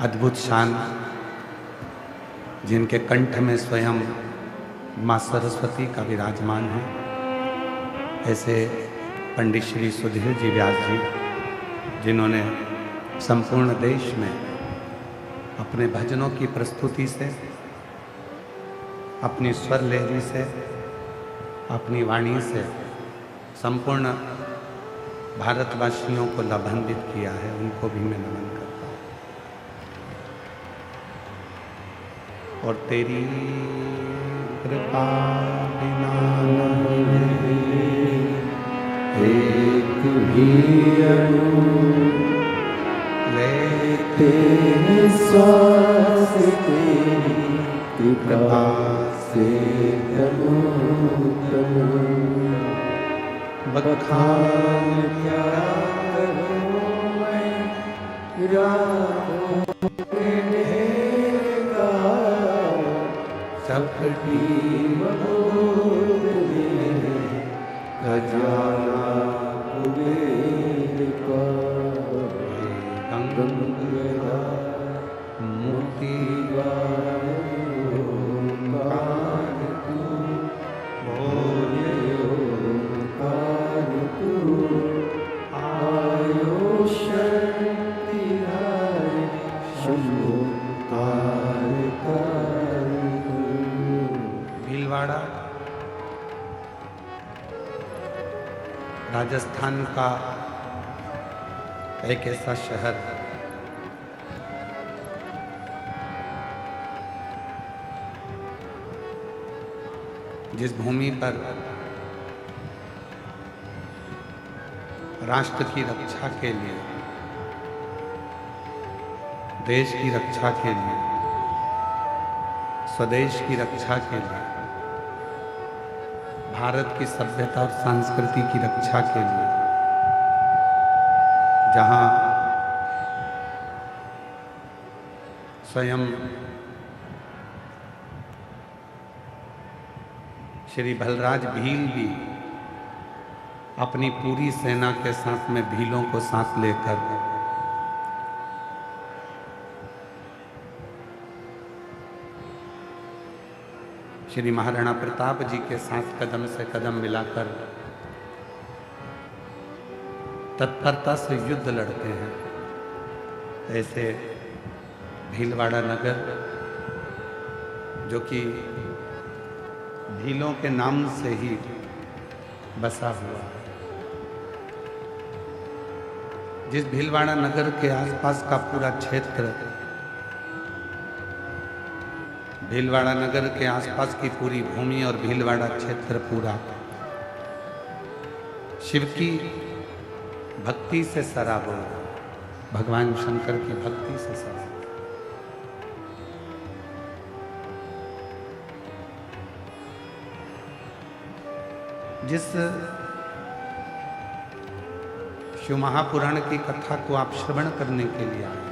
अद्भुत शान, जिनके कंठ में स्वयं माँ सरस्वती का विराजमान है, ऐसे पंडित श्री सुधीर जी व्यास जी, जिन्होंने संपूर्ण देश में अपने भजनों की प्रस्तुति से, अपनी स्वर लहरी से, अपनी वाणी से संपूर्ण भारतवासियों को लाभान्वित किया है, उनको भी मैं नमन करता हूँ। और तेरी कृपा बिना एक भी अणु लेते श्वास तेरी कृपा से बखान क्या करूं मैं राहों के ढेर का सबकी मदद में खजाना कुबेर का गंगा मोती भीलवाड़ा राजस्थान का एक ऐसा शहर जिस भूमि पर राष्ट्र की रक्षा के लिए, देश की रक्षा के लिए, स्वदेश की रक्षा के लिए, भारत की सभ्यता और संस्कृति की रक्षा के लिए, जहां स्वयं श्री बलराज भील भी अपनी पूरी सेना के साथ में भीलों को साथ लेकर श्री महाराणा प्रताप जी के साथ कदम से कदम मिलाकर तत्परता से युद्ध लड़ते हैं। ऐसे भीलवाड़ा नगर, जो कि भीलों के नाम से ही बसा हुआ है, जिस भीलवाड़ा नगर के आसपास का पूरा क्षेत्र, भीलवाड़ा नगर के आसपास की पूरी भूमि और भीलवाड़ा क्षेत्र पूरा शिव की भक्ति से सराबोर, भगवान शंकर की भक्ति से सराबोर। जिस शिव महापुराण की कथा को आप श्रवण करने के लिए आए,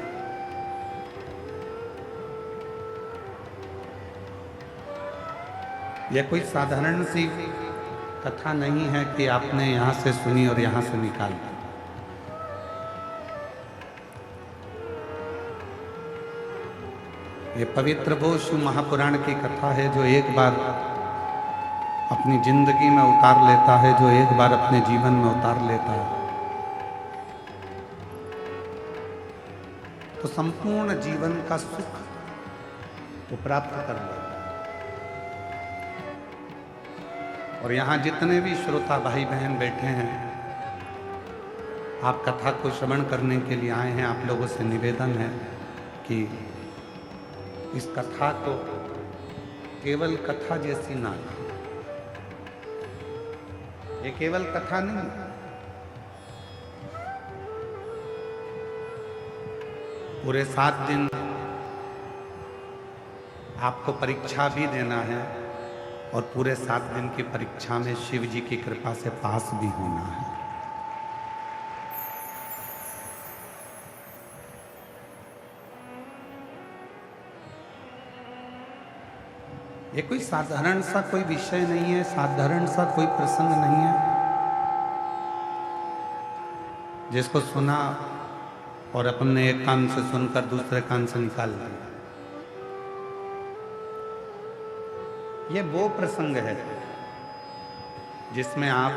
यह कोई साधारण सी कथा नहीं है कि आपने यहां से सुनी और यहां से निकाल दी। ये पवित्र वो शिव महापुराण की कथा है जो एक बार अपनी जिंदगी में उतार लेता है, जो एक बार अपने जीवन में उतार लेता है, तो संपूर्ण जीवन का सुख वो प्राप्त कर लेता है। और यहाँ जितने भी श्रोता भाई बहन बैठे हैं, आप कथा को श्रवण करने के लिए आए हैं, आप लोगों से निवेदन है कि इस कथा को केवल कथा जैसी ना लें। ये केवल कथा नहीं, पूरे 7 दिन आपको परीक्षा भी देना है और पूरे 7 दिन की परीक्षा में शिव जी की कृपा से पास भी होना है। ये कोई साधारण सा कोई विषय नहीं है, साधारण सा कोई प्रसंग नहीं है जिसको सुना और अपन ने एक कान से सुनकर दूसरे कान से निकाल दिया। ये वो प्रसंग है जिसमें आप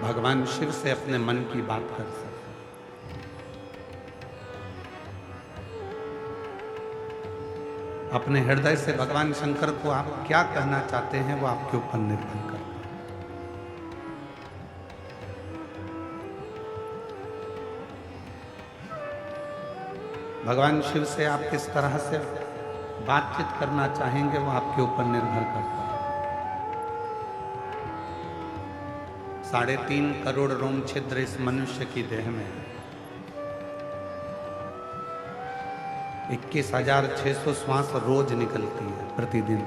भगवान शिव से अपने मन की बात कर सकते। अपने हृदय से भगवान शंकर को आप क्या कहना चाहते हैं वो आपके ऊपर निर्भर करता है। भगवान शिव से आप किस तरह से बातचीत करना चाहेंगे वो आपके ऊपर निर्भर करता है। 3.5 करोड़ रोम छिद्र इस मनुष्य की देह में है। 21,600 श्वास रोज निकलती है प्रतिदिन।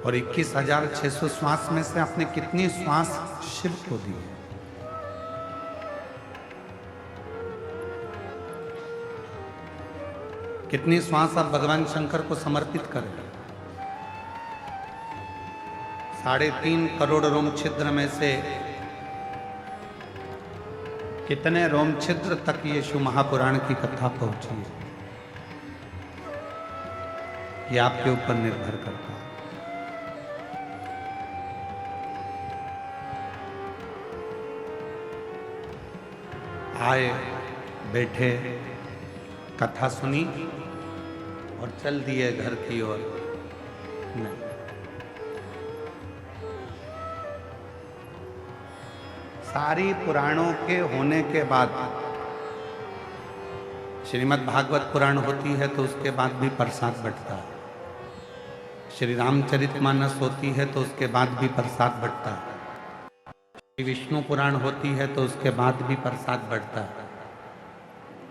और 21,600 श्वास में से आपने कितनी श्वास शिव को दी है? कितनी श्वास आप भगवान शंकर को समर्पित करें? 3.5 करोड़ रोम छिद्र में से कितने रोम छिद्र तक ये शिव महापुराण की कथा पहुंची है, ये आपके ऊपर निर्भर करता है। आए, बैठे, कथा सुनी और चल दिए घर की ओर। नहीं, सारी पुराणों के होने के बाद श्रीमद् भागवत पुराण होती है तो उसके बाद भी प्रसाद बंटता है। श्री रामचरितमानस होती है तो उसके बाद भी प्रसाद बंटता है। श्री विष्णु पुराण होती है तो उसके बाद भी प्रसाद बढ़ता है।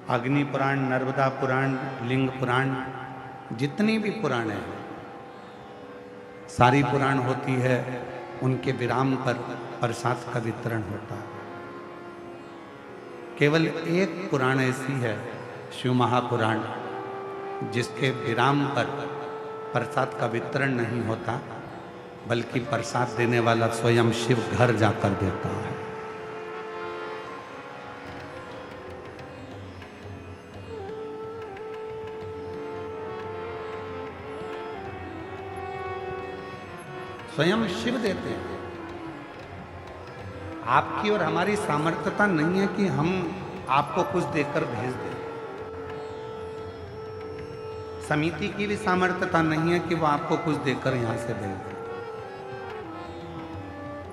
अग्नि पुराण, नर्मदा पुराण, लिंग पुराण, जितनी भी पुराण है सारी पुराण होती है, उनके विराम पर प्रसाद का वितरण होता है। केवल एक पुराण ऐसी है, शिव महापुराण, जिसके विराम पर प्रसाद का वितरण नहीं होता, बल्कि प्रसाद देने वाला स्वयं शिव घर जाकर देता है। स्वयं शिव देते हैं। आपकी और हमारी सामर्थ्यता नहीं है कि हम आपको कुछ देकर भेज दें। समिति की भी सामर्थ्यता नहीं है कि वो आपको कुछ देकर यहां से भेज दे।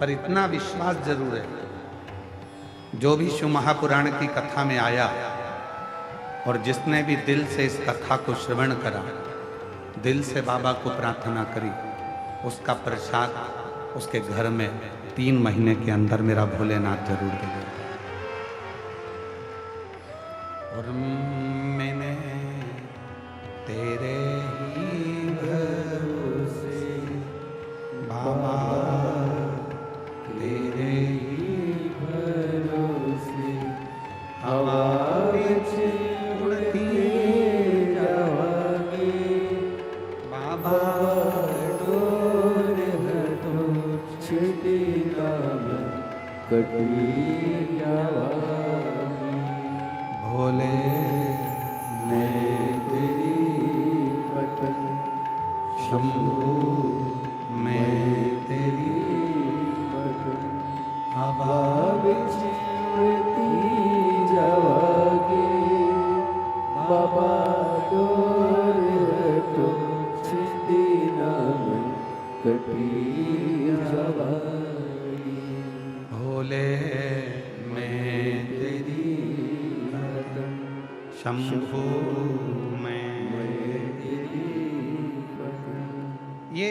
पर इतना विश्वास जरूर है, जो भी शिव महापुराण की कथा में आया और जिसने भी दिल से इस कथा को श्रवण करा, दिल से बाबा को प्रार्थना करी, उसका प्रसाद उसके घर में 3 महीने के अंदर मेरा भोलेनाथ जरूर दे देगा। और मैंने तेरे ही भरोसे बाबा, तेरे ही भरोसे हवा विच उड़ती जावांगे बाबा, भोले मैं तेरी पतन, शंभू मैं तेरी पतन, हवा विच उड़ती जावांगे बाबा, डोर हटो छिदी नाम कटी जावांगी। भोले मैं तेरी पतन, शंभू मैं तेरी पतन। ये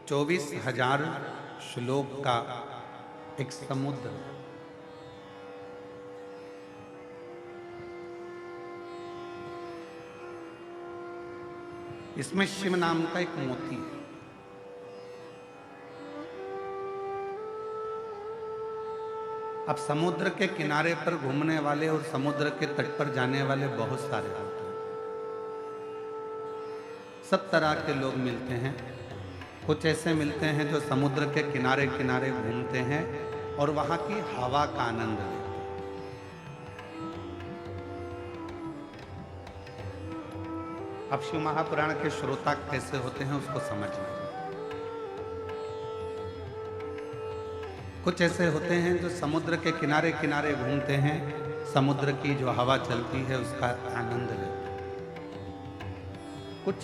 24,000 श्लोक का एक समुद्र, इसमें शिव नाम का एक मोती है। अब समुद्र के किनारे पर घूमने वाले और समुद्र के तट पर जाने वाले बहुत सारे होते हैं। सब तरह के लोग मिलते हैं, कुछ ऐसे मिलते हैं जो समुद्र के किनारे किनारे घूमते हैं और वहां की हवा का आनंद लेते हैं। अब शिव महापुराण के श्रोता कैसे होते हैं उसको समझना। कुछ ऐसे होते हैं जो समुद्र के किनारे किनारे घूमते हैं, समुद्र की जो हवा चलती है उसका आनंद लेते हैं। कुछ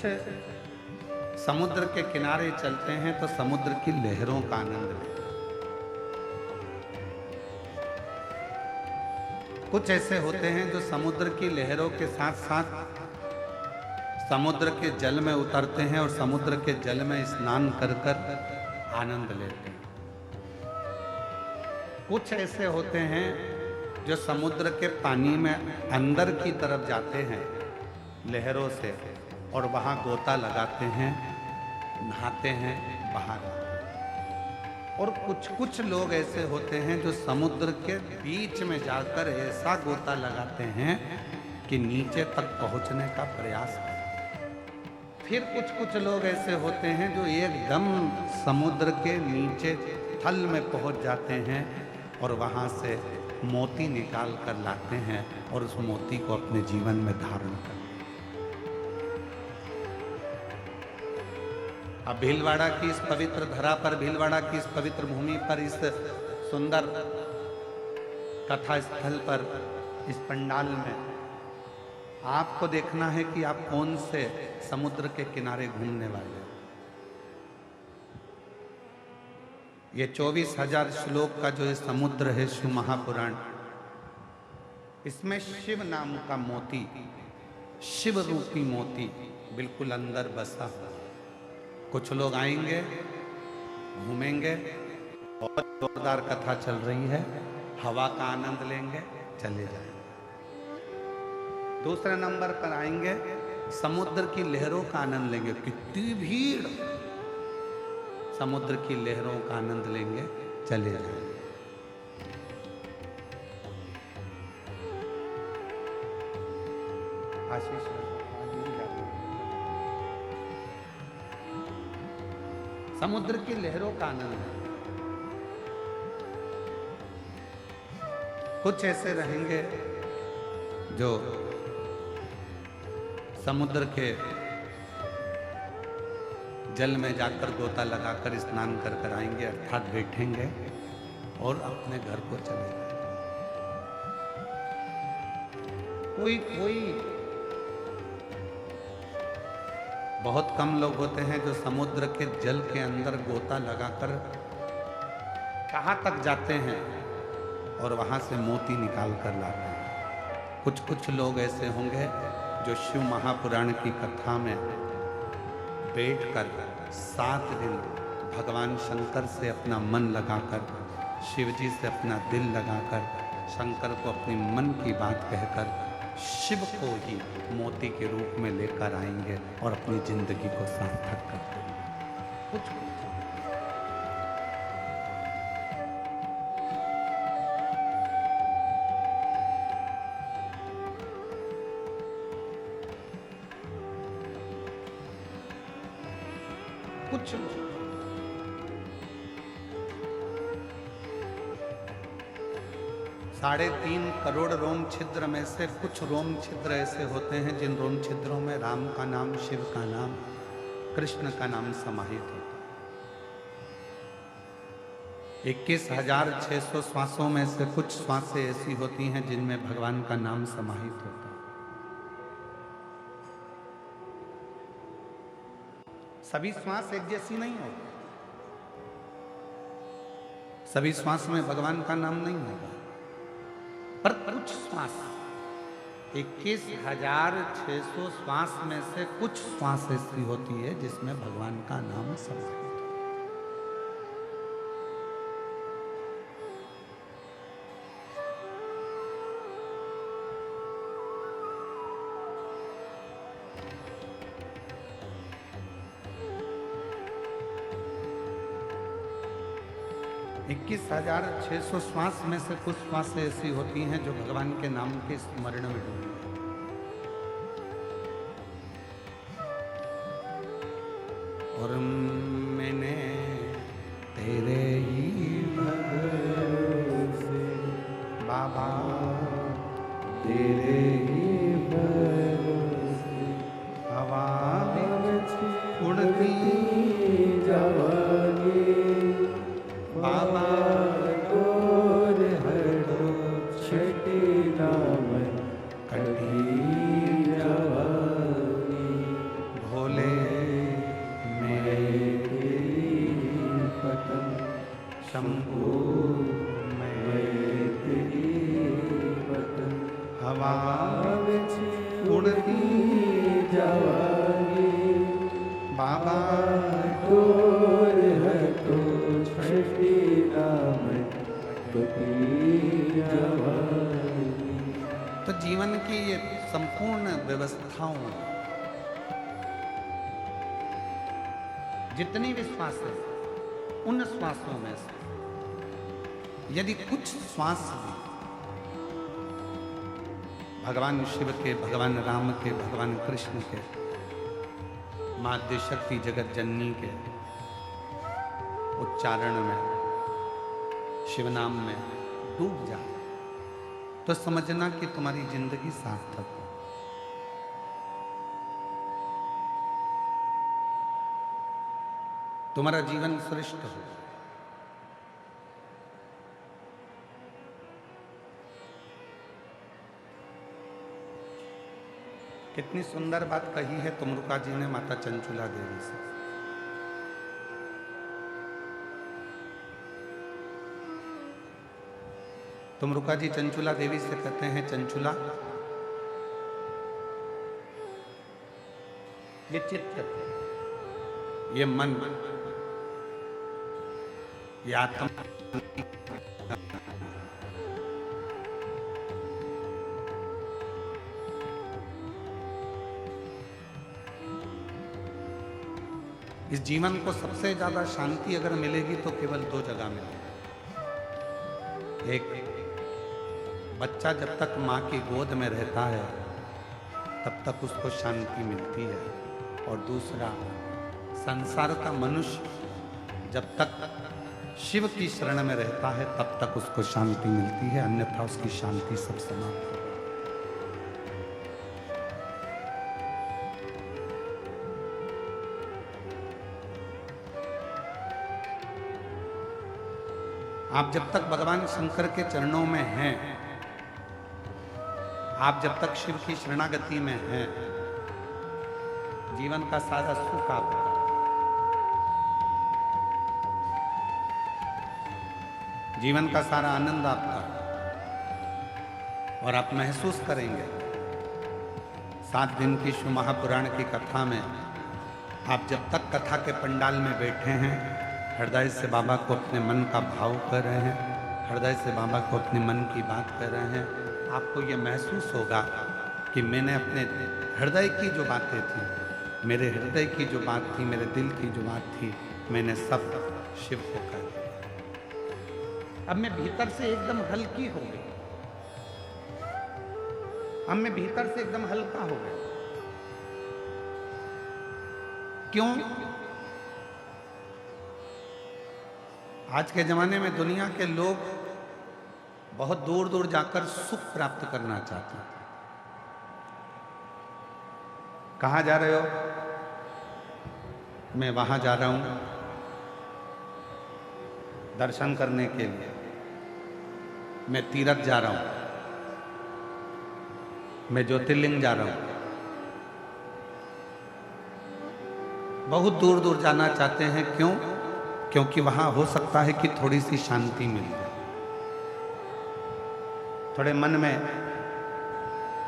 समुद्र के किनारे चलते हैं तो समुद्र की लहरों का आनंद लेते हैं। कुछ ऐसे होते हैं जो समुद्र की लहरों के साथ साथ समुद्र के जल में उतरते हैं और समुद्र के जल में स्नान कर कर आनंद लेते हैं। कुछ ऐसे होते हैं जो समुद्र के पानी में अंदर की तरफ जाते हैं लहरों से और वहाँ गोता लगाते हैं, नहाते हैं, बाहर आते हैं। और कुछ लोग ऐसे होते हैं जो समुद्र के बीच में जाकर ऐसा गोता लगाते हैं कि नीचे तक पहुँचने का प्रयास करते हैं। फिर कुछ लोग ऐसे होते हैं जो एकदम समुद्र के नीचे थल में पहुँच जाते हैं और वहाँ से मोती निकाल कर लाते हैं और उस मोती को अपने जीवन में धारण करते हैं। अब भीलवाड़ा की इस पवित्र धरा पर, भीलवाड़ा की इस पवित्र भूमि पर, इस सुंदर कथा स्थल पर, इस पंडाल में आपको देखना है कि आप कौन से समुद्र के किनारे घूमने वाले हैं। ये 24,000 श्लोक का जो ये समुद्र है शिव महापुराण, इसमें शिव नाम का मोती, शिव रूपी मोती बिल्कुल अंदर बसा हुआ। कुछ लोग आएंगे, घूमेंगे, और जोरदार कथा चल रही है, हवा का आनंद लेंगे, चले जाएंगे। दूसरे नंबर पर आएंगे, समुद्र की लहरों का आनंद लेंगे। कितनी भीड़, समुद्र की लहरों का आनंद लेंगे, चले जाएंगे। आशीष समुद्र की लहरों का आनंद है। कुछ ऐसे रहेंगे जो समुद्र के जल में जाकर गोता लगाकर स्नान कर कर आएंगे, अर्थात बैठेंगे और अपने घर को चले जाएंगे। कोई बहुत कम लोग होते हैं जो समुद्र के जल के अंदर गोता लगाकर कहाँ तक जाते हैं और वहाँ से मोती निकाल कर लाते हैं। कुछ लोग ऐसे होंगे जो शिव महापुराण की कथा में बैठकर 7 दिन भगवान शंकर से अपना मन लगाकर, शिव जी से अपना दिल लगाकर, शंकर को अपनी मन की बात कहकर शिव को ही मोती के रूप में लेकर आएंगे और अपनी जिंदगी को सार्थक कर देंगे। कुछ कुछ 3.5 करोड़ रोम छिद्र में से कुछ रोम छिद्र ऐसे होते हैं जिन रोम छिद्रों में राम का नाम, शिव का नाम, कृष्ण का नाम समाहित होता है। 21,600 श्वासों में से कुछ श्वासें ऐसी होती हैं जिनमें भगवान का नाम समाहित होता है। सभी श्वास एक जैसी नहीं होती, सभी श्वास में भगवान का नाम नहीं होगा, पर कुछ श्वास 21,600 श्वास में से कुछ श्वास ऐसी होती है जिसमें भगवान का नाम समाहित है। इक्कीस 21,600 श्वास में से कुछ श्वास ऐसी होती हैं जो भगवान के नाम के स्मरण में डूबी है। और बाबा तेरे ही भरोसे हवा उड़ती उड़ती जवानी बाबा डोर हटो छठी दामन कटी जवानी भोले मेरे पतन शंभू में तेरी पतन हवा उड़ती जवानी बाबा डोर हटो छठी दामन कटी जवानी। तो जीवन की ये संपूर्ण व्यवस्थाओं, जितनी भी श्वास है, उन श्वासों में से यदि कुछ श्वास भी भगवान शिव के, भगवान राम के, भगवान कृष्ण के, माँ शक्ति जगत जननी के उच्चारण में, शिव नाम में डूब जाए तो समझना कि तुम्हारी जिंदगी सार्थक है। तुम्हारा जीवन श्रेष्ठ हो। कितनी सुंदर बात कही है तुमरुका जी ने माता चंचुला देवी से। तुमरुका जी चंचुला देवी से कहते हैं, चंचुला ये चित्त, ये मन, ये आत्मा इस जीवन को सबसे ज्यादा शांति अगर मिलेगी तो केवल दो जगह मिलेगी। एक, बच्चा जब तक माँ की गोद में रहता है तब तक उसको शांति मिलती है, और दूसरा, संसार का मनुष्य जब तक शिव की शरण में रहता है तब तक उसको शांति मिलती है, अन्यथा उसकी शांति सब समाप्त हो। आप जब तक भगवान शंकर के चरणों में हैं, आप जब तक शिव की शरणागति में हैं, जीवन का सारा सुख आपका, जीवन का सारा आनंद आपका, और आप महसूस करेंगे 7 दिन की शिव महापुराण की कथा में आप जब तक कथा के पंडाल में बैठे हैं, हृदय से बाबा को अपने मन का भाव कर रहे हैं, हृदय से बाबा को अपने मन की बात कर रहे हैं, आपको ये महसूस होगा कि मैंने अपने हृदय की जो बातें थी, मेरे हृदय की जो बात थी, मेरे दिल की जो बात थी, मैंने सब शिव को कह दिया। अब मैं भीतर से एकदम हल्की हो गई, अब मैं भीतर से एकदम हल्का हो गया। क्यों? आज के जमाने में दुनिया के लोग बहुत दूर दूर जाकर सुख प्राप्त करना चाहते हैं। कहाँ जा रहे हो? मैं वहां जा रहा हूं दर्शन करने के लिए, मैं तीर्थ जा रहा हूं, मैं ज्योतिर्लिंग जा रहा हूं। बहुत दूर दूर जाना चाहते हैं। क्यों? क्योंकि वहां हो सकता है कि थोड़ी सी शांति मिल जाए, थोड़े मन में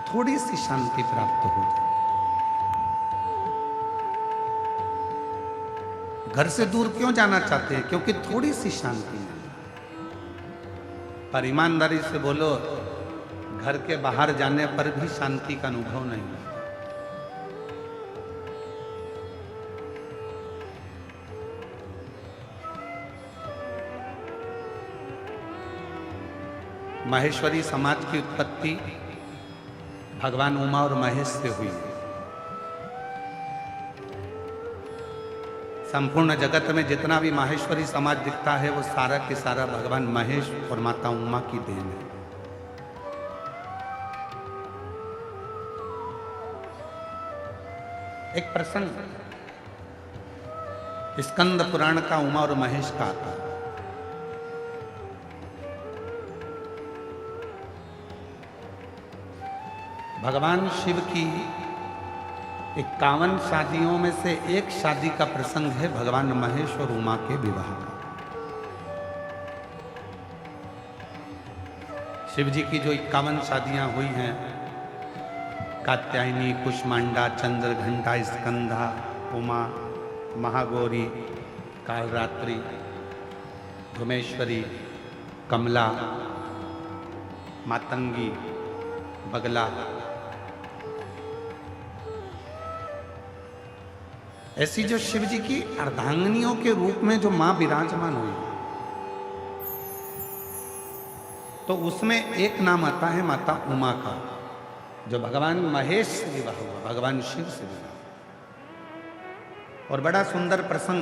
थोड़ी सी शांति प्राप्त हो जाए। घर से दूर क्यों जाना चाहते हैं? क्योंकि थोड़ी सी शांति मिल जाए। पर ईमानदारी से बोलो, घर के बाहर जाने पर भी शांति का अनुभव नहीं है। माहेश्वरी समाज की उत्पत्ति भगवान उमा और महेश से हुई। संपूर्ण जगत में जितना भी माहेश्वरी समाज दिखता है वो सारा के सारा भगवान महेश और माता उमा की देन है। एक प्रसंग स्कंद पुराण का उमा और महेश का आता है। भगवान शिव की 51 शादियों में से एक शादी का प्रसंग है भगवान महेश और उमा के विवाह का। शिव जी की जो 51 शादियां हुई हैं, कात्यायनी, कुष्मांडा, चंद्रघंटा, स्कंधा, उमा, महागौरी, कालरात्रि, धुमेश्वरी, कमला, मातंगी, बगला, ऐसी जो शिव जी की अर्धांगिनियों के रूप में जो मां विराजमान हुई, तो उसमें एक नाम आता है माता उमा का, जो भगवान महेश से विवाह हुआ, भगवान शिव से विवाह। और बड़ा सुंदर प्रसंग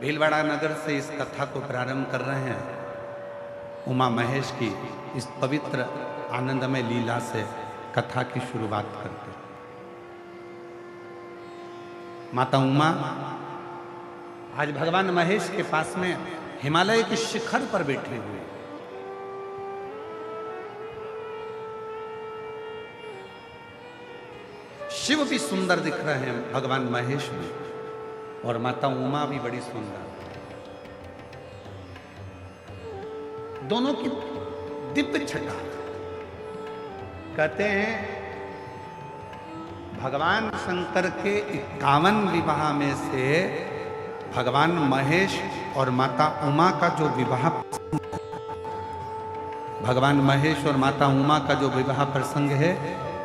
भीलवाड़ा नगर से इस कथा को प्रारंभ कर रहे हैं। उमा महेश की इस पवित्र आनंदमय लीला से कथा की शुरुआत करते हैं। माता उमा आज भगवान महेश के पास में हिमालय के शिखर पर बैठे हुए। शिव भी सुंदर दिख रहे हैं, भगवान महेश भी, और माता उमा भी बड़ी सुंदर। दोनों की दिव्य छटा। कहते हैं भगवान शंकर के 51 विवाह में से भगवान महेश और माता उमा का जो विवाह, भगवान महेश और माता उमा का जो विवाह प्रसंग है,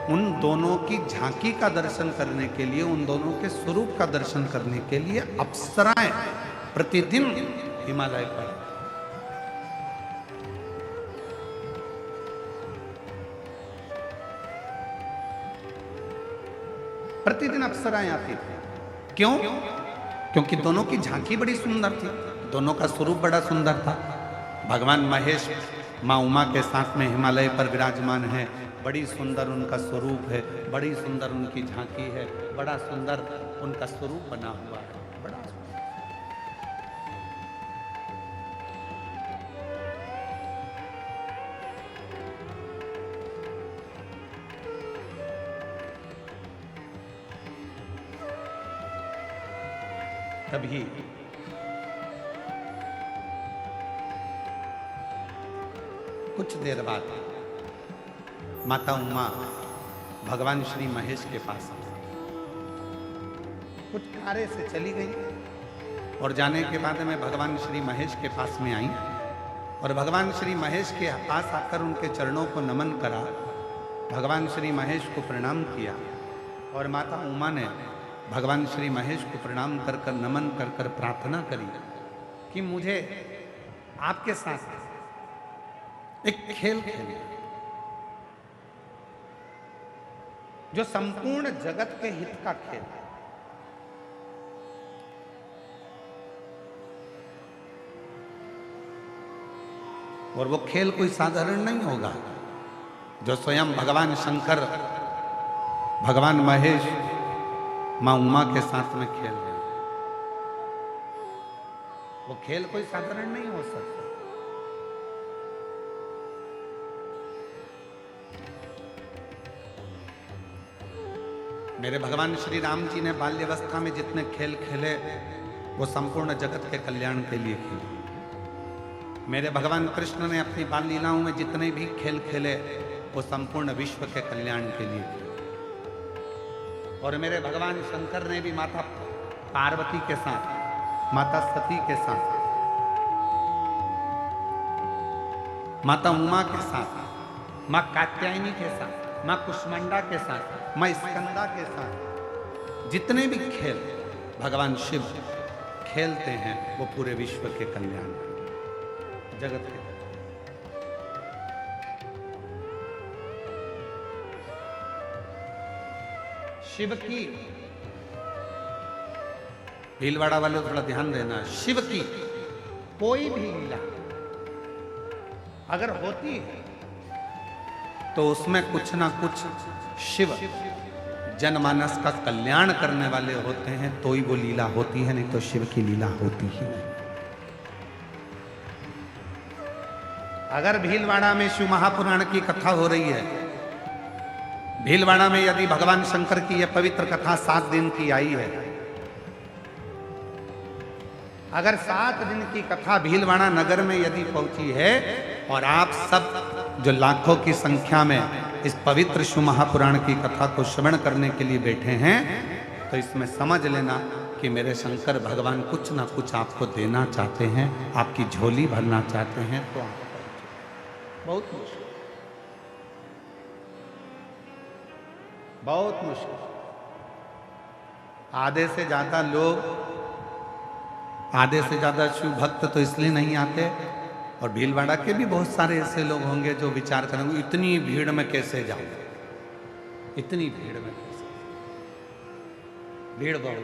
उन दोनों की झांकी का दर्शन करने के लिए, उन दोनों के स्वरूप का दर्शन करने के लिए अप्सराएं प्रतिदिन हिमालय पर, प्रतिदिन अप्सराएं आती थी। क्यों? क्योंकि दोनों की झांकी बड़ी सुंदर थी, दोनों का स्वरूप बड़ा सुंदर था। भगवान महेश माँ उमा के साथ में हिमालय पर विराजमान है, बड़ी सुंदर उनका स्वरूप है, बड़ी सुंदर उनकी झांकी है, बड़ा सुंदर उनका स्वरूप बना हुआ है, बड़ा सुंदर। तभी कुछ देर बाद माता उमा भगवान श्री महेश के पास कुछ कार्य से चली गई, और जाने के बाद में भगवान श्री महेश के पास में आई और भगवान श्री महेश के पास आकर उनके चरणों को नमन करा, भगवान श्री महेश को प्रणाम किया। और माता उमा ने भगवान श्री महेश को प्रणाम कर कर, नमन कर कर प्रार्थना करी कि मुझे आपके साथ एक खेल खेलना, जो संपूर्ण जगत के हित का खेल है। और वो खेल कोई साधारण नहीं होगा, जो स्वयं भगवान शंकर, भगवान महेश मां उमा के साथ में खेल रहे हैं। वो खेल कोई साधारण नहीं हो सकता। मेरे भगवान श्री राम जी ने बाल्यावस्था में जितने खेल खेले, वो संपूर्ण जगत के कल्याण के लिए खेले। मेरे भगवान कृष्ण ने अपनी बाल लीलाओं में जितने भी खेल खेले, वो संपूर्ण विश्व के कल्याण के लिए खेले। और मेरे भगवान शंकर ने भी माता पार्वती के साथ, माता सती के साथ, माता उमा के साथ, मां कात्यायनी के साथ, मां कुष्मांडा के साथ, मां स्कंदा के साथ जितने भी खेल भगवान शिव खेलते हैं, वो पूरे विश्व के कल्याण, जगत के। शिव की, भीलवाड़ा वाले थोड़ा ध्यान देना, शिव की कोई भी लीला अगर होती है तो उसमें कुछ ना कुछ शिव जनमानस का कल्याण करने वाले होते हैं तो ही वो लीला होती है, नहीं तो शिव की लीला होती ही नहीं। अगर भीलवाड़ा में शिव महापुराण की कथा हो रही है, भीलवाड़ा में यदि भगवान शंकर की यह पवित्र कथा 7 दिन की आई है, अगर 7 दिन की कथा भीलवाड़ा नगर में यदि पहुंची है और आप सब जो लाखों की संख्या में इस पवित्र शिव महापुराण की कथा को श्रवण करने के लिए बैठे हैं, तो इसमें समझ लेना कि मेरे शंकर भगवान कुछ ना कुछ आपको देना चाहते हैं, आपकी झोली भरना चाहते हैं। तो बहुत मुश्किल, बहुत मुश्किल। आधे से ज्यादा लोग, आधे से ज्यादा शिव भक्त तो इसलिए नहीं आते, और भीलवाड़ा के भी बहुत सारे ऐसे लोग होंगे जो विचार करेंगे इतनी भीड़ में कैसे जाऊं, इतनी भीड़ में कैसे, भीड़ बहुत,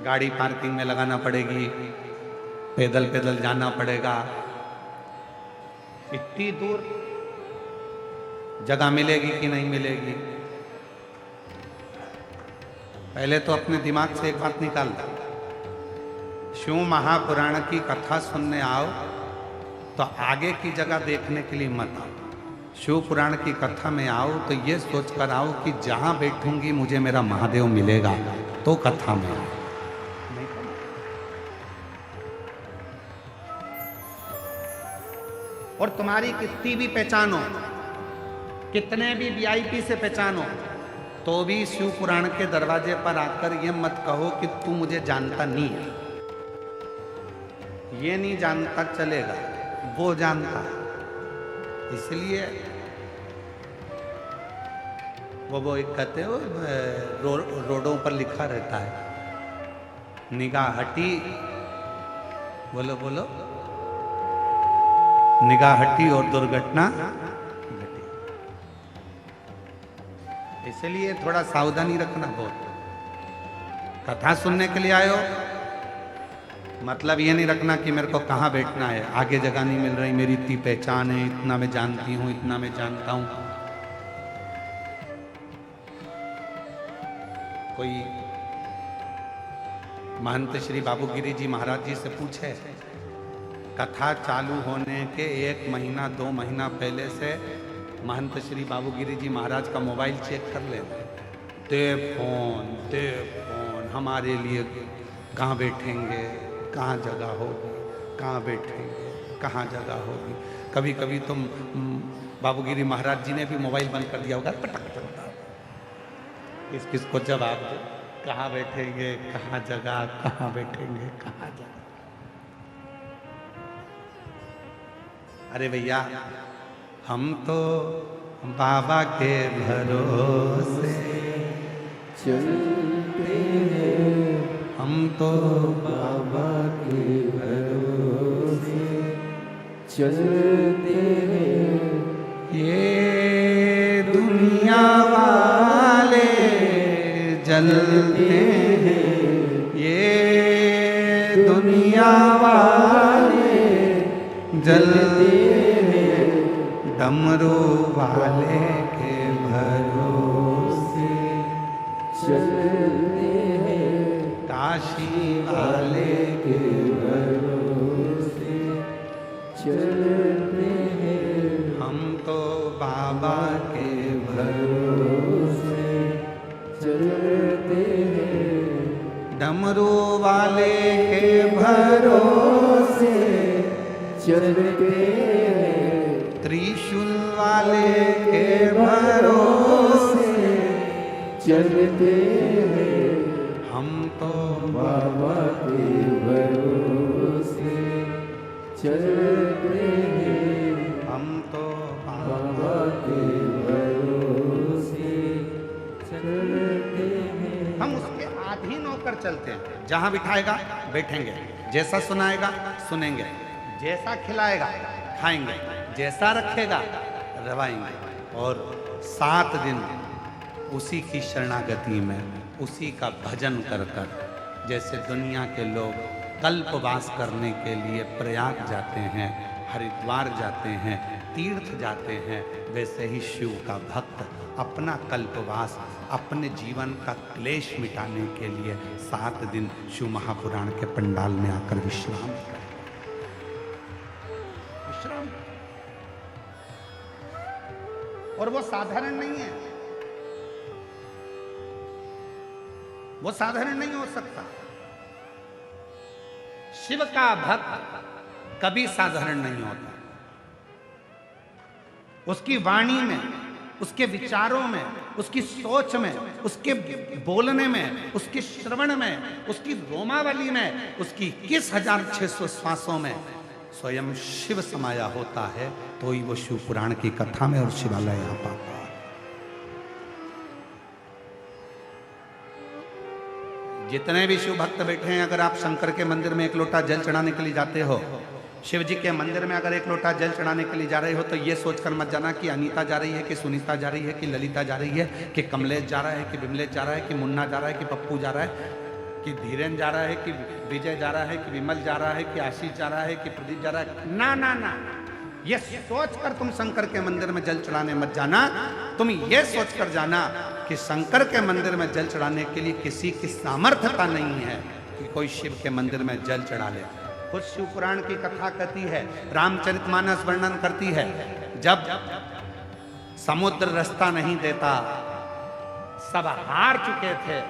गाड़ी पार्किंग में लगाना पड़ेगी, पैदल पैदल जाना पड़ेगा, इतनी दूर जगह मिलेगी कि नहीं मिलेगी। पहले तो अपने दिमाग से एक बात निकाल दो, शिव महापुराण की कथा सुनने आओ तो आगे की जगह देखने के लिए मत आओ। शिव पुराण की कथा में आओ तो ये सोच कर आओ कि जहां बैठूंगी मुझे मेरा महादेव मिलेगा, तो कथा में आओ। और तुम्हारी कितनी भी पहचानो, कितने भी वीआईपी से पहचानो, तो भी शिव पुराण के दरवाजे पर आकर ये मत कहो कि तू मुझे जानता नहीं है। ये नहीं जानता चलेगा, वो जानता। इसलिए वो एक कहते हो रोडों पर लिखा रहता है, निगाह हटी, बोलो बोलो, निगाह हटी और दुर्घटना घटी। इसलिए थोड़ा सावधानी रखना। बहुत कथा सुनने के लिए आए हो, मतलब ये नहीं रखना कि मेरे को कहाँ बैठना है, आगे जगह नहीं मिल रही, मेरी इतनी पहचान है, इतना मैं जानती हूँ, इतना मैं जानता हूँ। कोई महंत श्री बाबूगिरी जी महाराज जी से पूछे, कथा चालू होने के 1 महीना 2 महीना पहले से महंत श्री बाबूगिरी जी महाराज का मोबाइल चेक कर ले, दे फोन हमारे लिए, कहाँ बैठेंगे, कहाँ जगह होगी, कहाँ बैठेंगे, कहाँ जगह होगी। कभी कभी तो बाबूगिरी महाराज जी ने भी मोबाइल बंद कर दिया होगा, पटक पटक, किसको जवाब दो, कहाँ बैठेंगे, कहाँ जगह, कहाँ बैठेंगे, कहाँ जगह। अरे भैया, हम तो बाबा के भरोसे चलते हैं, हम तो बाबा के भरोसे चलते हैं। ये दुनिया वाले जलते हैं, ये दुनिया वाले जलते हैं, डमरू वाले के भरोसे चलते हैं, काशी वाले के भरोसे चलते हैं। हम तो बाबा के भरोसे चलते हैं, डमरू वाले के भरोसे चलते हैं, त्रिशूल वाले के भरोसे चलते हैं। हम तो बाबा के भरोसे चलते हैं, हम तो बाबा के भरोसे चलते हैं। हम उसके अधीन होकर चलते हैं। जहां बिठाएगा बैठेंगे, जैसा सुनाएगा सुनेंगे, जैसा खिलाएगा खाएंगे, जैसा रखेगा रवाएंगे। और 7 दिन उसी की शरणागति में, उसी का भजन कर कर, जैसे दुनिया के लोग कल्पवास करने के लिए प्रयाग जाते हैं, हरिद्वार जाते हैं, तीर्थ जाते हैं, वैसे ही शिव का भक्त अपना कल्पवास, अपने जीवन का क्लेश मिटाने के लिए 7 दिन शिव महापुराण के पंडाल में आकर विश्राम करें। विश्राम, और वो साधारण नहीं है, वो साधारण नहीं हो सकता। शिव का भक्त कभी साधारण नहीं होता। उसकी वाणी में, उसके विचारों में, उसकी सोच में, उसके बोलने में, उसके श्रवण में, उसकी रोमावली में, उसकी 21,600 श्वासों में स्वयं शिव समाया होता है, तो ही वो शिव पुराण की कथा में और शिवालय आ पाता है। जितने भी शिव भक्त बैठे हैं, अगर आप शंकर के मंदिर में 1 लोटा जल चढ़ाने के लिए जाते हो, शिव जी के मंदिर में अगर 1 लोटा जल चढ़ाने के लिए जा रहे हो, तो ये सोचकर मत जाना कि अनीता जा रही है, कि सुनीता जा रही है, कि ललिता जा रही है, कि कमलेश जा रहा है, कि विमलेश जा रहा है, कि मुन्ना जा रहा है, कि पप्पू जा रहा है, कि धीरेन जा रहा है, कि विजय जा रहा है, कि विमल जा रहा है, कि आशीष जा रहा है, कि प्रदीप जा रहा है। ना ना ना, ये सोचकर तुम शंकर के मंदिर में जल चढ़ाने मत जाना। तुम ये सोचकर जाना कि शंकर के मंदिर में जल चढ़ाने के लिए किसी की सामर्थ्यता नहीं है कि कोई शिव के मंदिर में जल चढ़ा ले। खुद शिव पुराण की कथा कहती है, रामचरितमानस वर्णन करती है, जब समुद्र रास्ता नहीं देता, सब हार चुके थे,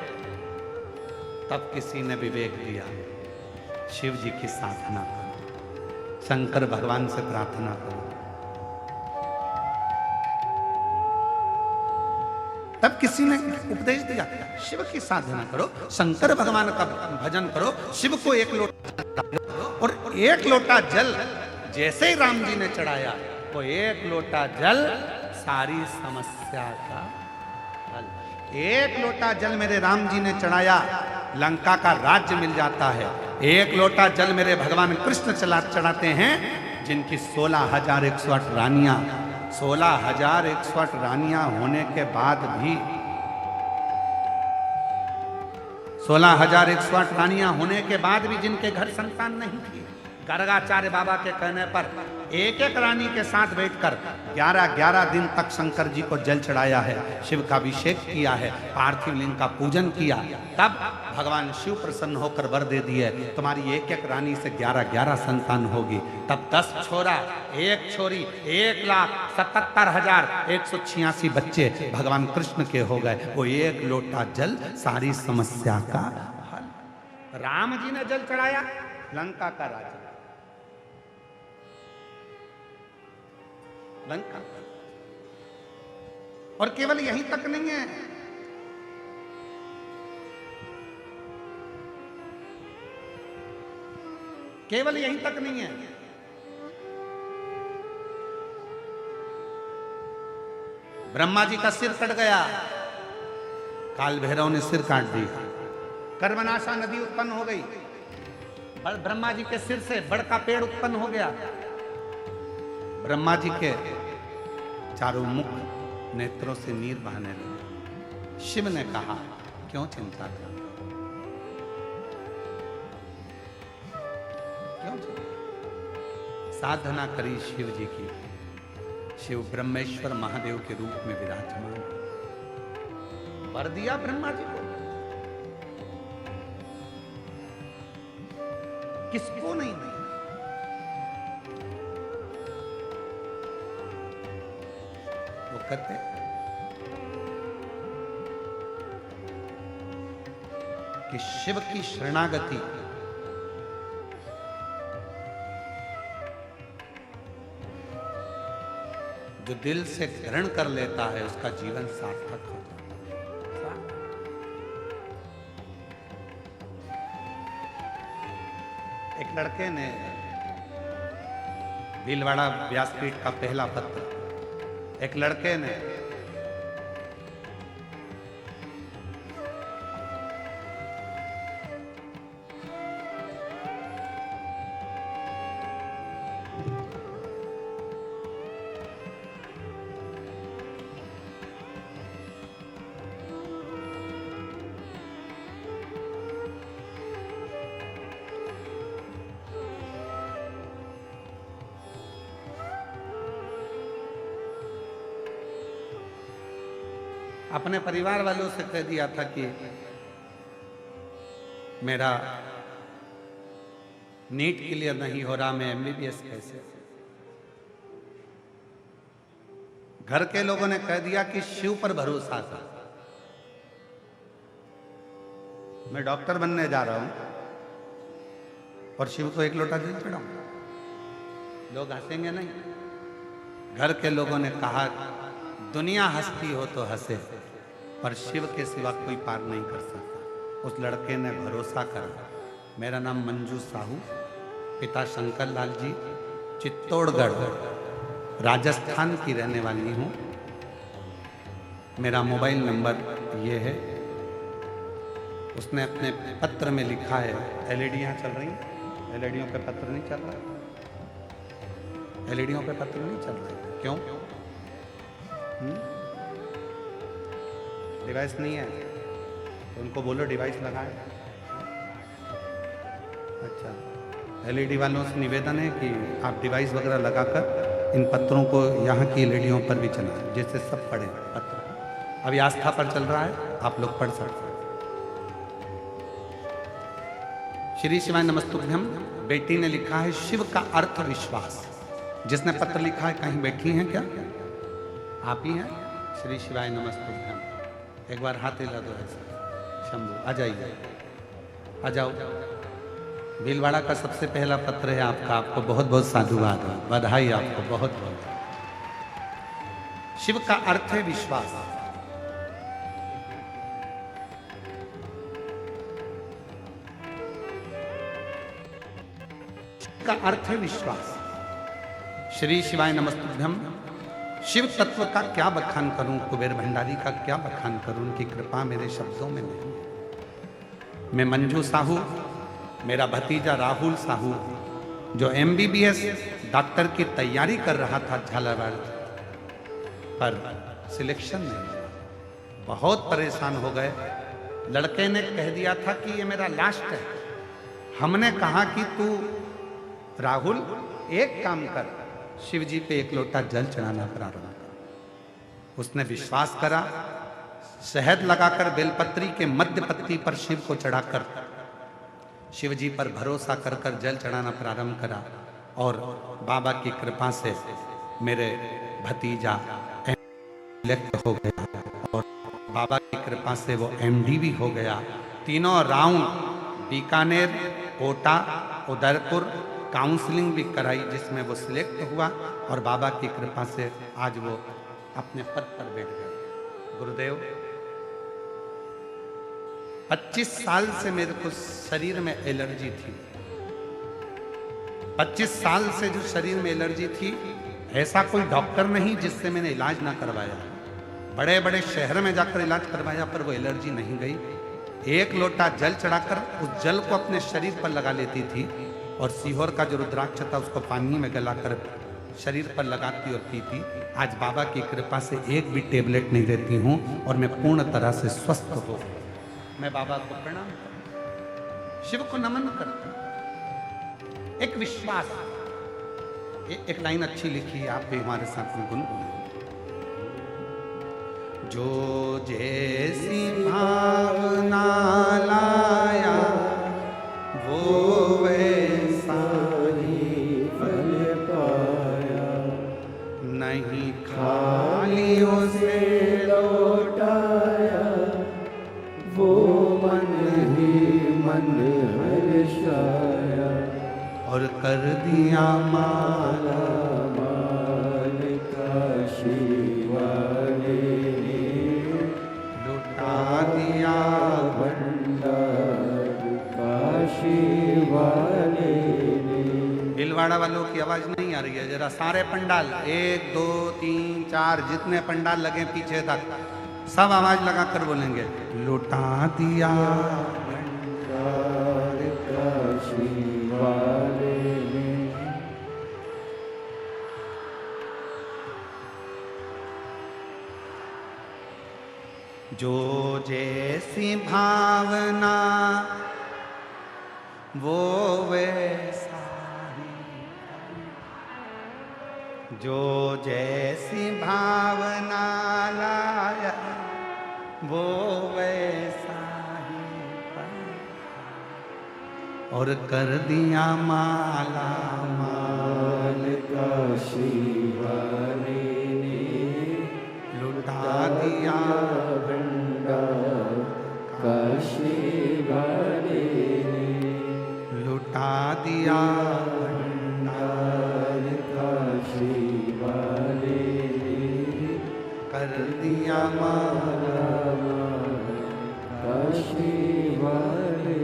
तब किसी ने विवेक दिया, शिव जी की साधना करो, शंकर भगवान से प्रार्थना करो। तब किसी ने उपदेश दिया, शिव की साधना करो, शंकर भगवान का भजन करो, शिव को 1 लोटा, और 1 लोटा जल जैसे ही राम जी ने चढ़ाया, वो 1 लोटा जल सारी समस्या का हल। 1 लोटा जल मेरे राम जी ने चढ़ाया, लंका का राज्य मिल जाता है। 1 लोटा जल मेरे भगवान कृष्ण चढ़ाते हैं, जिनकी 16,108 रानियां, 16,108 रानियां होने के बाद भी, 16,108 रानियां होने के बाद भी जिनके घर संतान नहीं थी, गर्गाचार्य बाबा के कहने पर 1-1 रानी के साथ बैठकर 11-11 दिन तक शंकर जी को जल चढ़ाया है, शिव का अभिषेक किया है, पार्थिव लिंग का पूजन किया। तब भगवान शिव प्रसन्न होकर वर दे दिए, तुम्हारी 1-1 रानी से 11-11 संतान होगी। तब 10 छोरा 1 छोरी 1,77,186 बच्चे भगवान कृष्ण के हो गए। वो 1 लोटा जल सारी समस्या का हल। राम जी ने जल चढ़ाया, लंका का राज्य, लंका। और केवल यहीं तक नहीं है, केवल यहीं तक नहीं है, ब्रह्मा जी का सिर कट गया, काल भैरव ने सिर काट दिया, कर्मनाशा नदी उत्पन्न हो गई, ब्रह्मा जी के सिर से बड़ का पेड़ उत्पन्न हो गया। ब्रह्मा जी के चारों मुख नेत्रों से नीर बहने लगे। शिव ने कहा, क्यों चिंता कर, क्यों चिंता? साधना करी शिव जी की। शिव ब्रह्मेश्वर महादेव के रूप में विराजमान, वर दिया ब्रह्मा जी को। किसको नहीं दिया? वो कहते कि शिव की शरणागति जो दिल से ग्रहण कर लेता है, उसका जीवन सार्थक हो जाता है। एक लड़के ने भीलवाड़ा व्यासपीठ का पहला पत्र, एक लड़के ने अपने परिवार वालों से कह दिया था कि मेरा नीट क्लियर नहीं हो रहा, मैं एमबीबीएस कैसे। घर के लोगों ने कह दिया कि शिव पर भरोसा कर, मैं डॉक्टर बनने जा रहा हूं और शिव को एक लोटा जल चढ़ाऊंगा। लोग हंसेंगे नहीं। घर के लोगों ने कहा दुनिया हंसती हो तो हंसे, पर शिव के सिवा कोई पार नहीं कर सकता। उस लड़के ने भरोसा करा। मेरा नाम मंजू साहू, पिता शंकर लाल जी, चित्तौड़गढ़ राजस्थान की रहने वाली हूँ। मेरा मोबाइल नंबर ये है। उसने अपने पत्र में लिखा है, एलईडियाँ चल रही हैं, एलईडियों पे पत्र नहीं चल रहा, एलईडियों पे पत्र नहीं चल रहा। क्यों? डिवाइस नहीं है तो उनको बोलो डिवाइस लगाए। अच्छा, एलईडी वालों से निवेदन है कि आप डिवाइस वगैरह लगाकर इन पत्रों को यहाँ की एलईडियों पर भी चलाएं, जिससे सब पढ़ें पत्र। अभी आस्था पर चल रहा है, आप लोग पढ़ सकते हैं। श्री शिवाय नमस्तुभ्यम। बेटी ने लिखा है शिव का अर्थ विश्वास। जिसने पत्र लिखा है कहीं बैठी हैं क्या? आप ही हैं? श्री शिवाय नमस्तुभ्यम। एक बार हाथ हिला दो ऐसा। शंभू आ जाइए, आ जाओ। भीलवाड़ा का सबसे पहला पत्र है आपका। आपको बहुत बहुत साधुवाद, बधाई आपको बहुत बहुत। शिव का अर्थ है विश्वास। का अर्थ है विश्वास। श्री शिवाय नमस्तुभ्यम। शिव तत्व का क्या बखान करूं, कुबेर भंडारी का क्या बखान करूं, उनकी कृपा मेरे शब्दों में नहीं। मैं मंजू साहू, मेरा भतीजा राहुल साहू जो एमबीबीएस डॉक्टर की तैयारी कर रहा था झालावाड़, पर सिलेक्शन नहीं हुआ। बहुत परेशान हो गए। लड़के ने कह दिया था कि ये मेरा लास्ट है। हमने कहा कि तू राहुल एक काम कर, शिव जी पे एक लोटा जल चढ़ाना प्रारंभ कर। उसने विश्वास करा, शहद लगाकर बेलपत्री के मध्य पत्ती पर शिव को चढ़ाकर शिव जी पर भरोसा कर कर जल चढ़ाना प्रारंभ करा। और बाबा की कृपा से मेरे भतीजा सिलेक्ट हो गया और बाबा की कृपा से वो एमडी भी हो गया। तीनों राउंड बीकानेर, कोटा, उदयपुर काउंसलिंग भी कराई, जिसमें वो सिलेक्ट हुआ और बाबा की कृपा से आज वो अपने पद पर बैठ गए। गुरुदेव, 25 साल से मेरे को शरीर में एलर्जी थी। 25 साल से जो शरीर में एलर्जी थी, ऐसा कोई डॉक्टर नहीं जिससे मैंने इलाज ना करवाया। बड़े बड़े शहर में जाकर इलाज करवाया पर वो एलर्जी नहीं गई। एक लोटा जल चढ़ाकर उस जल को अपने शरीर पर लगा लेती थी और सीहोर का जो रुद्राक्ष था उसको पानी में गलाकर शरीर पर लगाती और पीती। आज बाबा की कृपा से एक भी टेबलेट नहीं देती हूँ और मैं पूर्ण तरह से स्वस्थ हो। मैं बाबा को प्रणाम करता, शिव को नमन करता। एक विश्वास। एक लाइन अच्छी लिखी है, आप भी हमारे साथ में गुनगुनाइए। जो जैसी भावना लाया वो वैसा ही फल पाया, नहीं खाली उसे लौटाया, वो मन ही मन हर्षाया, और कर दिया माला माल काशी वाले ने लुटा दिया भंडार काशी वाले ने। भीलवाड़ा वालों की आवाज नहीं आ रही है, जरा सारे पंडाल 1 2 3 4 जितने पंडाल लगे पीछे तक सब आवाज लगाकर बोलेंगे, लुटा दिया भंडार काशी वाले ने। जो जैसी भावना वो वैसा ही, जो जैसी भावना लाया वो वैसा ही पाए। और कर दिया माला माल काशी वाले ने लुटा दिया भंडार काशी वाले ने लुटा दिया भंडार काशी वाले ने कर दिया माला। काशी वाले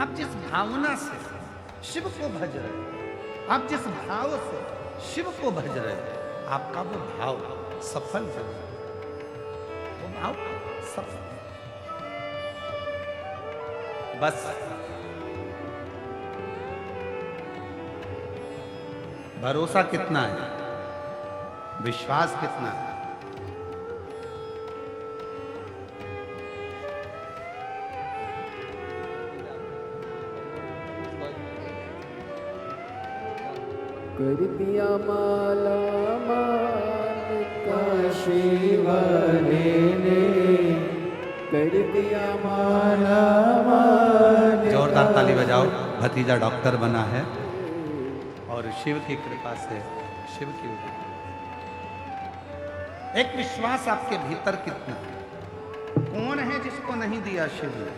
आप जिस भावना से शिव को भज रहे हो, आप जिस भाव से शिव को भज रहे हो, आपका वो भाव सफल है, वो भाव सफल। बस भरोसा कितना है, विश्वास कितना है। कर दिया माला माल काशी वाले ने कर दिया माला माल। जोरदार ताली बजाओ। भतीजा डॉक्टर बना है और शिव की कृपा से शिव की एक विश्वास आपके भीतर कितना है। कौन है जिसको नहीं दिया शिव ने?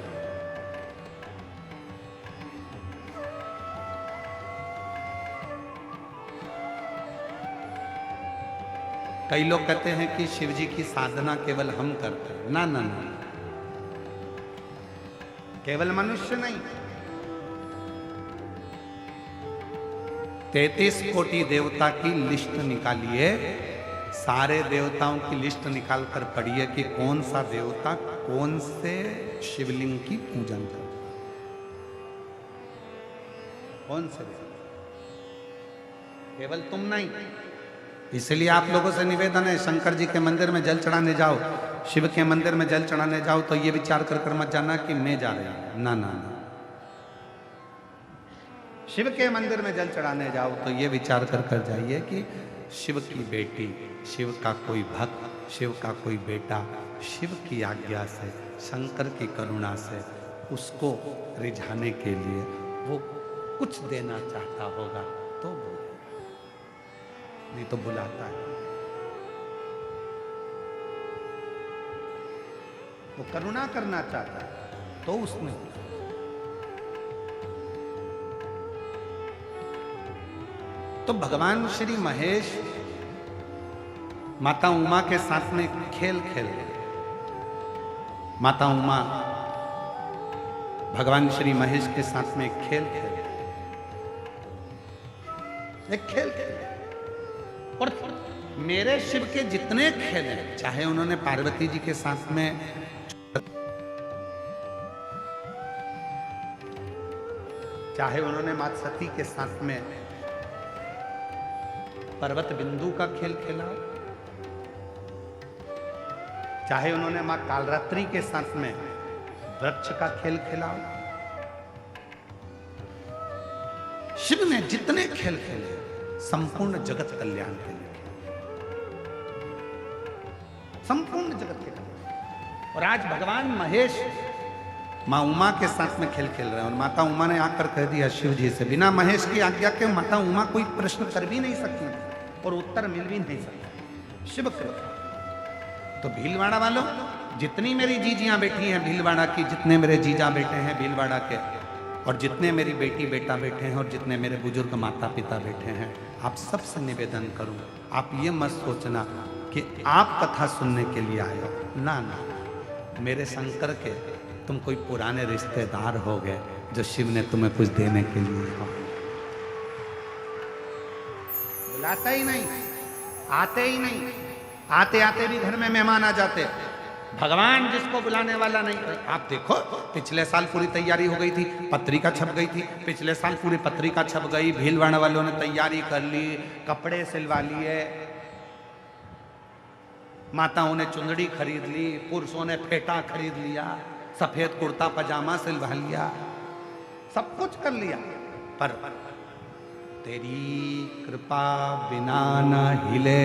कई लोग कहते हैं कि शिव जी की साधना केवल हम करते हैं। ना ना ना, केवल मनुष्य नहीं, 33 कोटि देवता की लिस्ट निकालिए, सारे देवताओं की लिस्ट निकाल कर पढ़िए कि कौन सा देवता कौन से शिवलिंग की पूजन करता, कौन से देवता। केवल तुम नहीं। इसलिए आप लोगों से निवेदन है, शंकर जी के मंदिर में जल चढ़ाने जाओ, शिव के मंदिर में जल चढ़ाने जाओ तो ये विचार कर मत जाना कि मैं जा रहा हूं। ना ना ना, शिव के मंदिर में जल चढ़ाने जाओ तो ये विचार कर जाइए कि शिव की बेटी, शिव का कोई भक्त, शिव का कोई बेटा शिव की आज्ञा से, शंकर की करुणा से उसको रिझाने के लिए वो कुछ देना चाहता होगा तो बोले, नहीं तो बुलाता है। वो करुणा करना चाहता है तो उसने तो भगवान श्री महेश माता उमा के साथ में खेल खेल रहे। माता उमा भगवान श्री महेश के साथ में एक खेल खेल, एक खेल खेल। और मेरे शिव के जितने खेल हैं, चाहे उन्होंने पार्वती जी के साथ में, चाहे उन्होंने माता सती के साथ में पर्वत बिंदु का खेल खेला, चाहे उन्होंने मां कालरात्रि के साथ में वृक्ष का खेल खेला, शिव ने जितने खेल खेले संपूर्ण जगत कल्याण के लिए, संपूर्ण जगत के कल्याण। और आज भगवान महेश मां उमा के साथ में खेल खेल रहे हैं और माता उमा ने आकर कह दिया शिव जी से, बिना महेश की आज्ञा के माता उमा कोई प्रश्न कर भी नहीं सकती और उत्तर मिल भी नहीं सकता। शिव कृपा। तो भीलवाड़ा वालों, जितनी मेरी जीजियां बैठी हैं भीलवाड़ा की, जितने मेरे जीजा बेटे हैं भीलवाड़ा के, और जितने मेरी बेटी बेटा बैठे हैं और जितने मेरे बुजुर्ग माता पिता बैठे हैं, आप सबसे निवेदन करूं, आप ये मत सोचना कि आप कथा सुनने के लिए आए हो। ना ना, मेरे शंकर के तुम कोई पुराने रिश्तेदार हो गए जो शिव ने तुम्हें कुछ देने के लिए हो। बुलाता ही नहीं, आते ही नहीं, आते आते भी घर में मेहमान आ जाते। भगवान जिसको बुलाने वाला नहीं। आप देखो, पिछले साल पूरी तैयारी हो गई थी, पत्रिका छप गई थी, पिछले साल पूरी पत्रिका छप गई, भीलवाड़ा वालों ने तैयारी कर ली, कपड़े सिलवा लिए, माताओं ने चुंदड़ी खरीद ली, पुरुषों ने फेटा खरीद लिया, सफेद कुर्ता पजामा सिलवा लिया, सब कुछ कर लिया, पर तेरी कृपा बिना न हिले,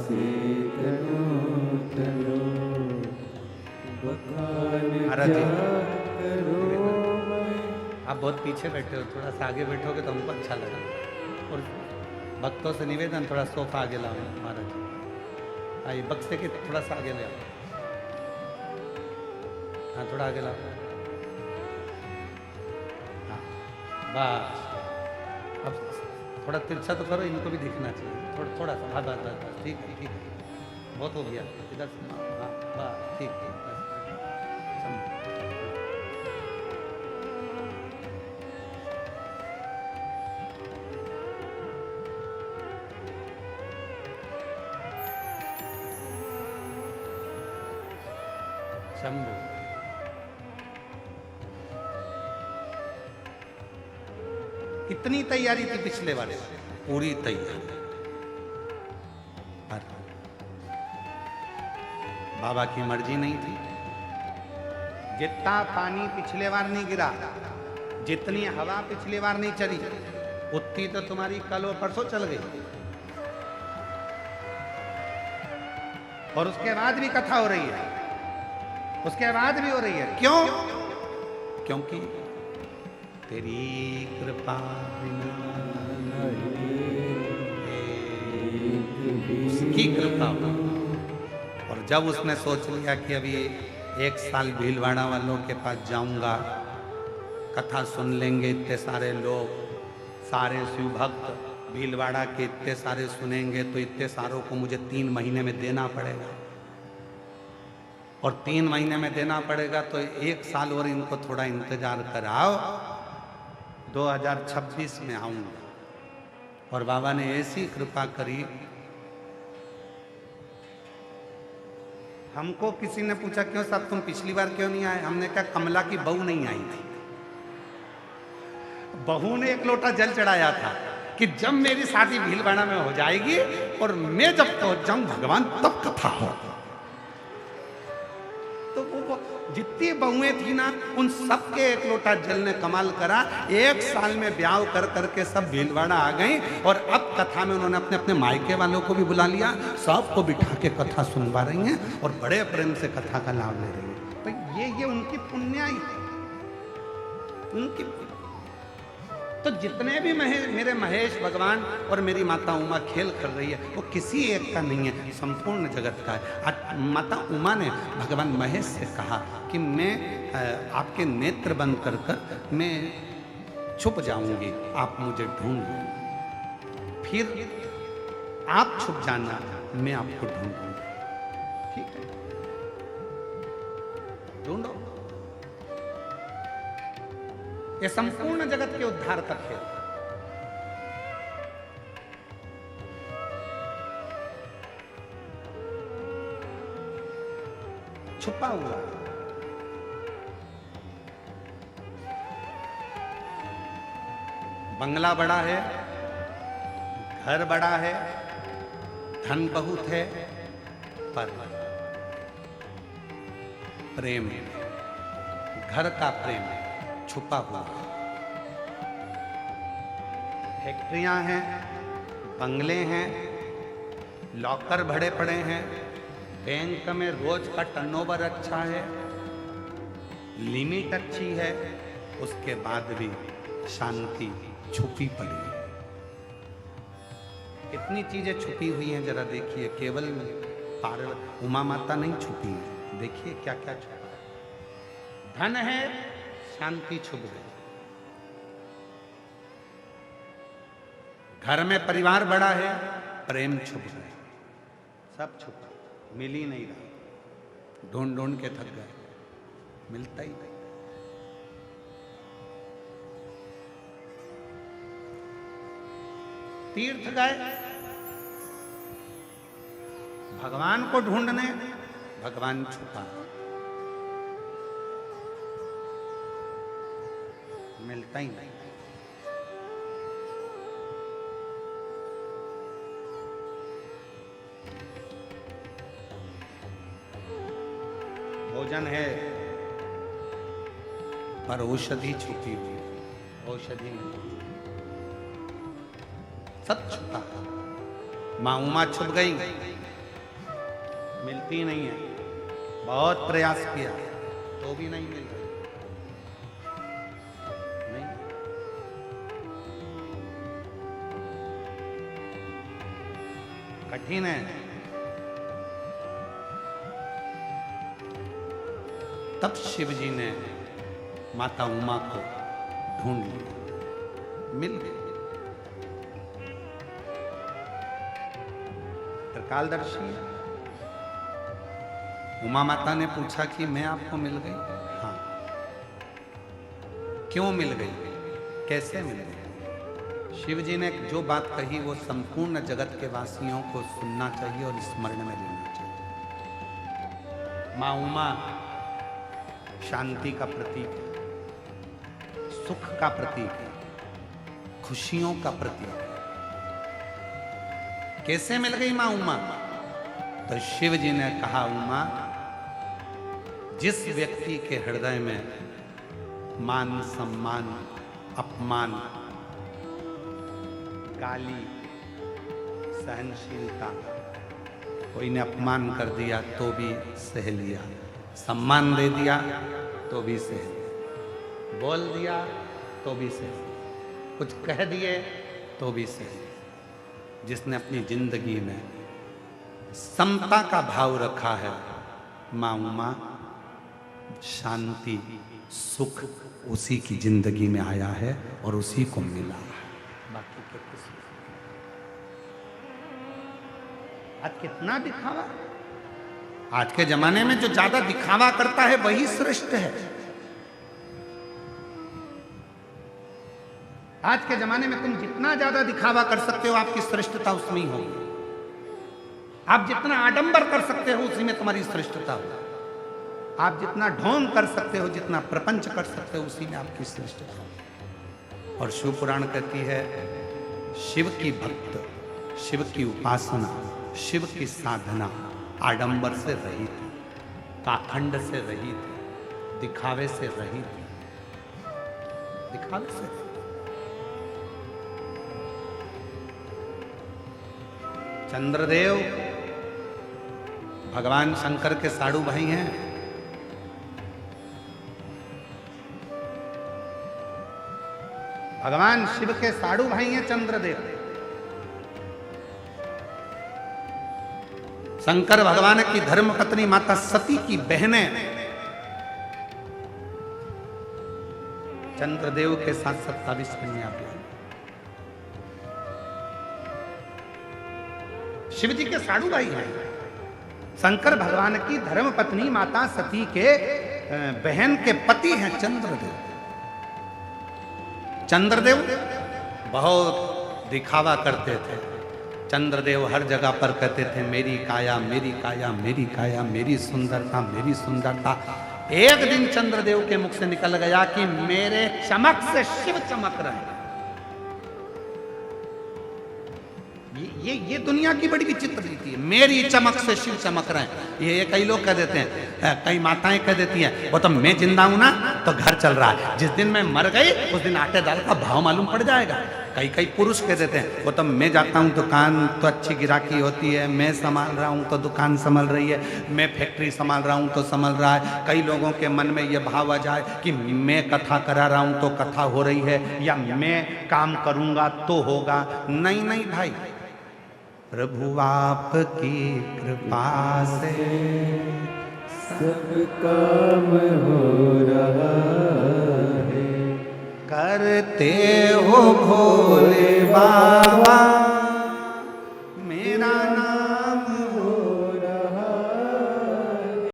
तनु तनु बखान महाराज जी। क्या करूं मैं। आप बहुत पीछे बैठे हो, थोड़ा सा आगे बैठोगे तो हमको अच्छा लगा। और भक्तों से निवेदन, थोड़ा सोफा आगे लाओ महाराज जी। आइए बक्से के थोड़ा सा आगे ले आओ। हाँ थोड़ा आगे लाओ। हाँ बस, अब थोड़ा तिरछा तो करो, इनको भी दिखना चाहिए। थोड़ा सा, हाँ बस बस बस, ठीक है ठीक है, बहुत हो गया। इधर से हाँ बस ठीक है, बस समझ। शंभू कितनी तैयारी थी पिछले वाले, पूरी तैयारी। पर बाबा की मर्जी नहीं थी। जितना पानी पिछले बार नहीं गिरा, जितनी हवा पिछली बार नहीं चली, उतनी तो तुम्हारी कल और परसों चल गई। और उसके बाद भी कथा हो रही है, उसके बाद भी हो रही है। क्यों? क्योंकि तेरी कृपा बिना उसकी कृपा हो। और जब उसने सोच लिया कि अभी 1 साल भीलवाड़ा वालों के पास जाऊंगा, कथा सुन लेंगे इतने सारे लोग, सारे शिव भक्त भीलवाड़ा के इतने सारे सुनेंगे, तो इतने सारों को मुझे 3 महीने में देना पड़ेगा। और 3 महीने में देना पड़ेगा तो 1 साल और इनको थोड़ा इंतजार कराओ, 2026 में आऊंगा। और बाबा ने ऐसी कृपा करी। हमको किसी ने पूछा क्यों साहब तुम पिछली बार क्यों नहीं आए? हमने कहा कमला की बहू नहीं आई थी। बहू ने 1 लोटा जल चढ़ाया था कि जब मेरी शादी भीलवाड़ा में हो जाएगी और मैं जब पहुंच जाऊं भगवान तब कथा हो। तो वो जितनी बहुएं थी ना, उन सबके 1 लोटा जल ने कमाल करा। 1 साल में ब्याह कर करके सब भीलवाड़ा आ गई। और अब कथा में उन्होंने अपने अपने मायके वालों को भी बुला लिया, सबको बिठा के कथा सुनवा रही हैं और बड़े प्रेम से कथा का लाभ ले रही हैं। तो ये उनकी पुण्याई है, उनकी। तो जितने भी मेरे महेश भगवान और मेरी माता उमा खेल कर रही है, वो किसी एक का नहीं है, संपूर्ण जगत का है। आज माता उमा ने भगवान महेश से कहा कि मैं आपके नेत्र बंद कर कर मैं छुप जाऊंगी, आप मुझे ढूंढ लो, फिर आप छुप जाना, मैं आपको ढूंढूंगी। ठीक है, ढूंढो। ये संपूर्ण जगत के उद्धार का खेल। छुपा हुआ बंगला बड़ा है, घर बड़ा है, धन बहुत है, पर प्रेम है, घर का प्रेम है छुपा हुआ। फैक्ट्रियां हैं, बंगले हैं, लॉकर भरे पड़े हैं, बैंक में रोज का टर्नओवर अच्छा है, लिमिट अच्छी है, उसके बाद भी शांति छुपी पड़ी है। कितनी चीजें छुपी हुई हैं जरा देखिए। केवल पार्वती उमा माता नहीं छुपी है, देखिए क्या क्या छुपा है। धन है, शांति छुप गई। घर में परिवार बड़ा है, प्रेम छुप गए, सब छुपा, मिल ही नहीं रहा। ढूंढ ढूंढ के थक गए, मिलता ही नहीं। तीर्थ गए भगवान को ढूंढने, भगवान छुपा, मिलता ही नहीं। भोजन है पर औषधि छुपी हुई, औषधि नहीं, सब छुपा। मां उमा छुप गई, मिलती नहीं है। बहुत प्रयास किया तो भी नहीं मिल रही। नहीं, कठिन है। तब शिव जी ने माता उमा को ढूंढ लिया, मिल गई। त्रिकालदर्शी है। उमा माता ने पूछा कि मैं आपको मिल गई? हाँ। क्यों मिल गई? कैसे मिल गई? शिव जी ने जो बात कही वो संपूर्ण जगत के वासियों को सुनना चाहिए और स्मरण में लेना चाहिए। मां उमा शांति का प्रतीक है, सुख का प्रतीक है, खुशियों का प्रतीक है। कैसे मिल गई मां उमा? तो शिव जी ने कहा, उमा, जिस व्यक्ति के हृदय में मान सम्मान अपमान गाली सहनशीलता, कोई ने अपमान कर दिया तो भी सह लिया, सम्मान दे दिया तो भी सह लिया, बोल दिया तो भी सह लिया, कुछ कह दिए तो भी सह लिया। जिसने अपनी जिंदगी में समता का भाव रखा है, मां उमा शांति सुख उसी की जिंदगी में आया है और उसी को मिला है, बाकी के किसी। आज कितना दिखावा, आज के जमाने में जो ज्यादा दिखावा करता है वही श्रेष्ठ है। आज के जमाने में तुम जितना ज्यादा दिखावा कर सकते हो आपकी श्रेष्ठता उसमें ही होगी। आप जितना आडंबर कर सकते हो उसी में तुम्हारी श्रेष्ठता होगी। आप जितना ढोंग कर सकते हो, जितना प्रपंच कर सकते हो उसी में आपकी श्रेष्ठता होगी। और शिव पुराण कहती है, शिव की भक्त, शिव की उपासना, शिव की साधना आडंबर से रहित है, पाखंड से रहित है, दिखावे से रहित है, दिखावे से। चंद्रदेव भगवान शंकर के साड़ू भाई हैं। भगवान शिव के साड़ू भाई हैं चंद्रदेव। शंकर भगवान की धर्मपत्नी माता सती की बहनें चंद्रदेव के साथ 27 कन्या भी। शिव जी के साड़ू भाई हैं। शंकर भगवान की धर्मपत्नी माता सती के बहन के पति हैं चंद्रदेव। चंद्रदेव बहुत दिखावा करते थे। चंद्रदेव हर जगह पर कहते थे, मेरी काया मेरी काया मेरी काया, मेरी सुंदरता मेरी सुंदरता। एक दिन चंद्रदेव के मुख से निकल गया कि मेरे चमक से शिव चमक रहे। ये दुनिया की बड़ी विचित्र रीति है, मेरी चमक से शिव चमक रहे हैं। ये कई लोग कह देते हैं, कई माताएं कह देती हैं, वो तो मैं जिंदा हूं ना तो घर चल रहा है, जिस दिन मैं मर गई उस दिन आटे दाल का भाव मालूम पड़ जाएगा। कई पुरुष कह देते हैं, वो तो मैं जाता हूं दुकान तो अच्छी गिराकी होती है, मैं संभाल रहा हूं तो दुकान संभल रही है, मैं फैक्ट्री संभाल रहा हूं तो संभल रहा है। कई लोगों के मन में ये भाव आ जाए कि मैं कथा करा रहा हूं तो कथा हो रही है, या मैं काम करूंगा तो होगा। नहीं नहीं भाई, प्रभु आपकी कृपा से सब काम हो रहा है। करते हो भोले बाबा